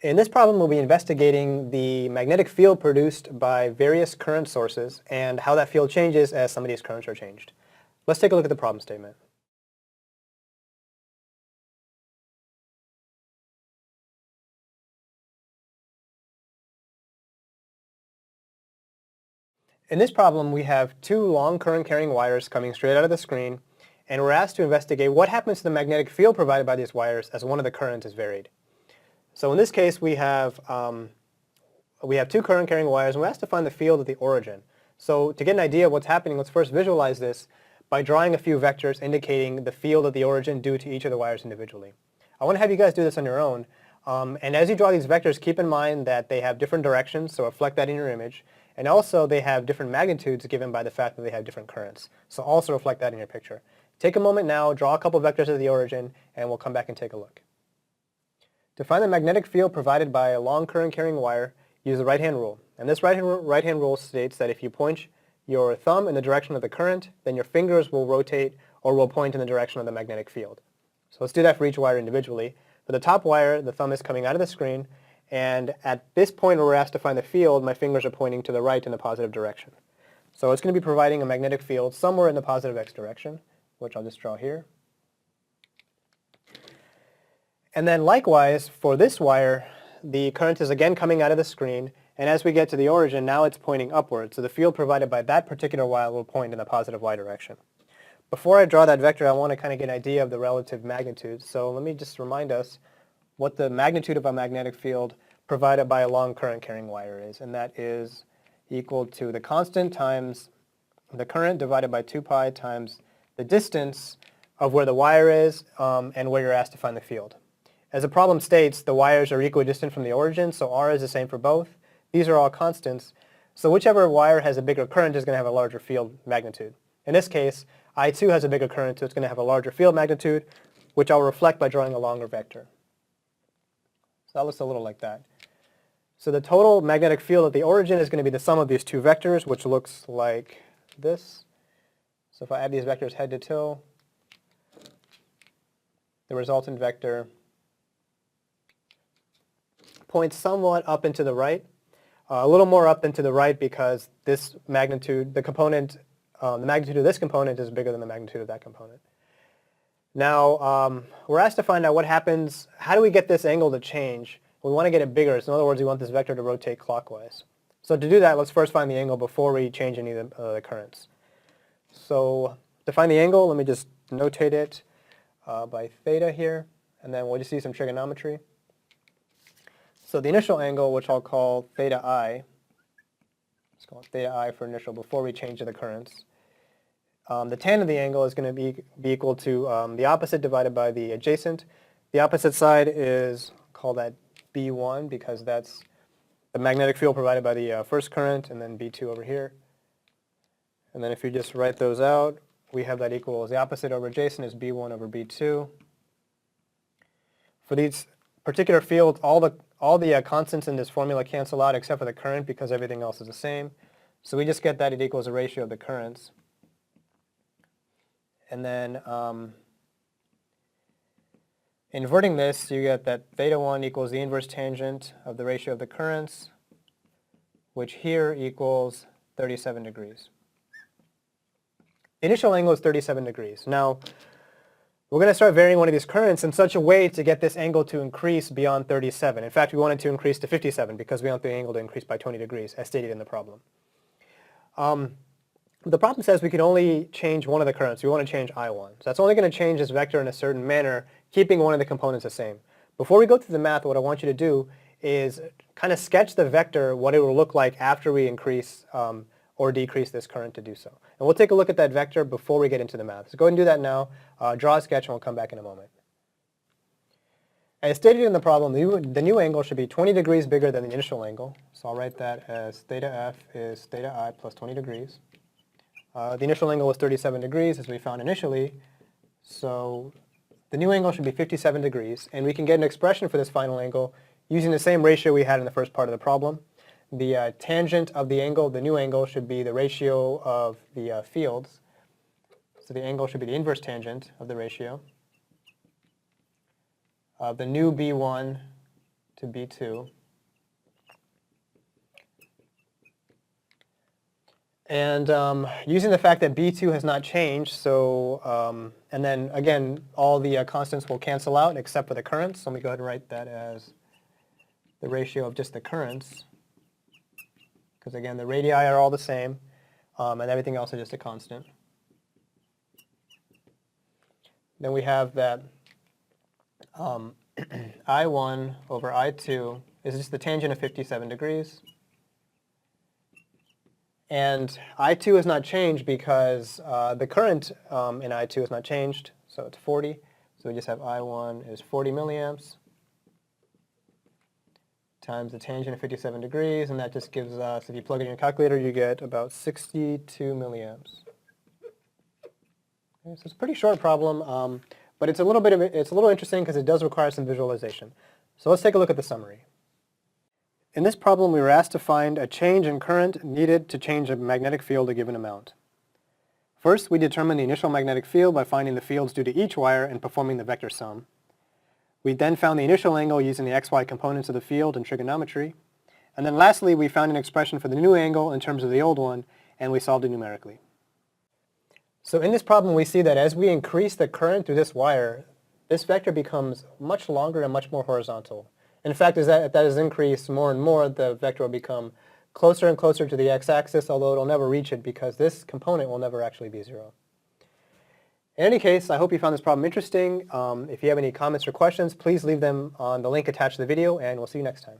In this problem, we'll be investigating the magnetic field produced by various current sources and how that field changes as some of these currents are changed. Let's take a look at the problem statement. In this problem, we have two long current carrying wires coming straight out of the screen, and we're asked to investigate what happens to the magnetic field provided by these wires as one of the currents is varied. So in this case, we have two current carrying wires, and we're asked to find the field at the origin. So to get an idea of what's happening, let's first visualize this by drawing a few vectors indicating the field at the origin due to each of the wires individually. I want to have you guys do this on your own. And as you draw these vectors, keep in mind that they have different directions, so reflect that in your image. And also they have different magnitudes given by the fact that they have different currents. So also reflect that in your picture. Take a moment now, draw a couple vectors at the origin, and we'll come back and take a look. To find the magnetic field provided by a long current carrying wire, use the right-hand rule. And this right-hand rule states that if you point your thumb in the direction of the current, then your fingers will rotate or will point in the direction of the magnetic field. So let's do that for each wire individually. For the top wire, the thumb is coming out of the screen, and at this point where we're asked to find the field, my fingers are pointing to the right in the positive direction. So it's going to be providing a magnetic field somewhere in the positive x direction, which I'll just draw here. And then likewise, for this wire, the current is again coming out of the screen, and as we get to the origin, now it's pointing upward. So the field provided by that particular wire will point in the positive y direction. Before I draw that vector, I want to kind of get an idea of the relative magnitude. So let me just remind us what the magnitude of a magnetic field provided by a long current carrying wire is, and that is equal to the constant times the current divided by 2 pi times the distance of where the wire is and where you're asked to find the field. As the problem states, the wires are equidistant from the origin, so r is the same for both. These are all constants, so whichever wire has a bigger current is going to have a larger field magnitude. In this case, I2 has a bigger current, so it's going to have a larger field magnitude, which I'll reflect by drawing a longer vector. So that looks a little like that. So the total magnetic field at the origin is going to be the sum of these two vectors, which looks like this. So if I add these vectors head to toe, the resultant vector points somewhat up and to the right, a little more up and to the right because this magnitude, the magnitude of this component is bigger than the magnitude of that component. Now, we're asked to find out what happens, how do we get this angle to change? We want to get it bigger, so in other words, we want this vector to rotate clockwise. So to do that, let's first find the angle before we change any of the currents. So to find the angle, let me just notate it by theta here, and then we'll just see some trigonometry. So the initial angle, which I'll call theta I, let's call it theta I for initial before we change the currents. The tan of the angle is going to be equal to the opposite divided by the adjacent. The opposite side is, call that B1 because that's the magnetic field provided by the first current, and then B2 over here. And then if you just write those out, we have that equals the opposite over adjacent is B1 over B2. For these particular fields, all the constants in this formula cancel out except for the current because everything else is the same. So we just get that it equals the ratio of the currents. And then inverting this, you get that theta 1 equals the inverse tangent of the ratio of the currents, which here equals 37 degrees. The initial angle is 37 degrees. Now, we're going to start varying one of these currents in such a way to get this angle to increase beyond 37. In fact, we want it to increase to 57 because we want the angle to increase by 20 degrees, as stated in the problem. The problem says we can only change one of the currents. We want to change I1. So that's only going to change this vector in a certain manner, keeping one of the components the same. Before we go through the math, what I want you to do is kind of sketch the vector, what it will look like after we increase or decrease this current to do so. And we'll take a look at that vector before we get into the math. So go ahead and do that now. Draw a sketch and we'll come back in a moment. As stated in the problem, the new angle should be 20 degrees bigger than the initial angle. So I'll write that as theta f is theta I plus 20 degrees. The initial angle was 37 degrees as we found initially. So the new angle should be 57 degrees. And we can get an expression for this final angle using the same ratio we had in the first part of the problem. The tangent of the angle, the new angle, should be the ratio of the fields. So the angle should be the inverse tangent of the ratio. The new B1 to B2. And using the fact that B2 has not changed, so, and then again, all the constants will cancel out except for the currents. So let me go ahead and write that as the ratio of just the currents. Because again, the radii are all the same, and everything else is just a constant. Then we have that I1 over I2 is just the tangent of 57 degrees. And I2 has not changed because the current in I2 has not changed, so it's 40. So we just have I1 is 40 milliamps times the tangent of 57 degrees, and that just gives us, if you plug it in your calculator, you get about 62 milliamps. Okay, so it's a pretty short problem, but it's a little interesting because it does require some visualization. So let's take a look at the summary. In this problem, we were asked to find a change in current needed to change a magnetic field a given amount. First, we determined the initial magnetic field by finding the fields due to each wire and performing the vector sum. We then found the initial angle using the xy components of the field in trigonometry. And then lastly, we found an expression for the new angle in terms of the old one, and we solved it numerically. So in this problem, we see that as we increase the current through this wire, this vector becomes much longer and much more horizontal. In fact, as that is increased more and more, the vector will become closer and closer to the x-axis, although it will never reach it because this component will never actually be 0. In any case, I hope you found this problem interesting. If you have any comments or questions, please leave them on the link attached to the video, and we'll see you next time.